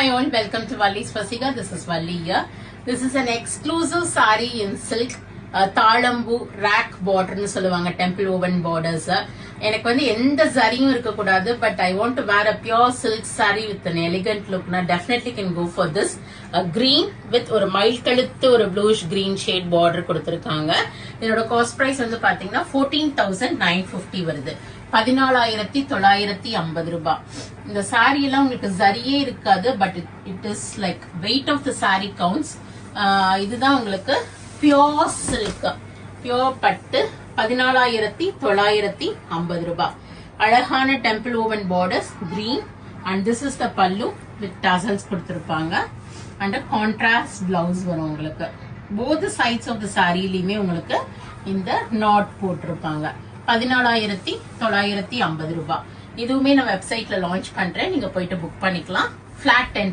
Hi all, welcome to Valli's Fasika. This is Valli here. This is an exclusive saree in silk. தாளம்பூ rack border னு சொல்லுவாங்க, temple woven borders. எனக்கு வந்து எந்த சரியும் இருக்க கூடாது, but I want to wear a pure silk saree with an elegant look. நான் definitely can go for this. Green with ஒரு மைல் கழுத்து ஒரு bluish green shade border கொடுத்திருக்காங்க. இதோட காஸ்ட் பிரைஸ் வந்து பாத்தீங்கன்னா 14,950 வருது. 14,950 ரூபாய். இந்த சாரி எல்லாம் உங்களுக்கு சரியே இருக்காது, but it is like weight of the sari counts. இதுதான் உங்களுக்கு பியோர் சில்க், பியோர் பட்டு. 14,950 ரூபாய். அழகான temple woven borders, green, and this is the pallu with tassels கொடுத்திருப்பாங்க. அண்ட் கான்ட்ராஸ்ட் பிளவுஸ் வரும் உங்களுக்கு. போத் சைட்ஸ் ஆஃப் த சாரிலையுமே உங்களுக்கு இந்த நாட் போட்டிருப்பாங்க. 14,950 ரூபாய். இதுவுமே நான் வெப்சைட்ல லான்ச் பண்றேன், நீங்க போயிட்டு புக் பண்ணிக்கலாம். Flat 10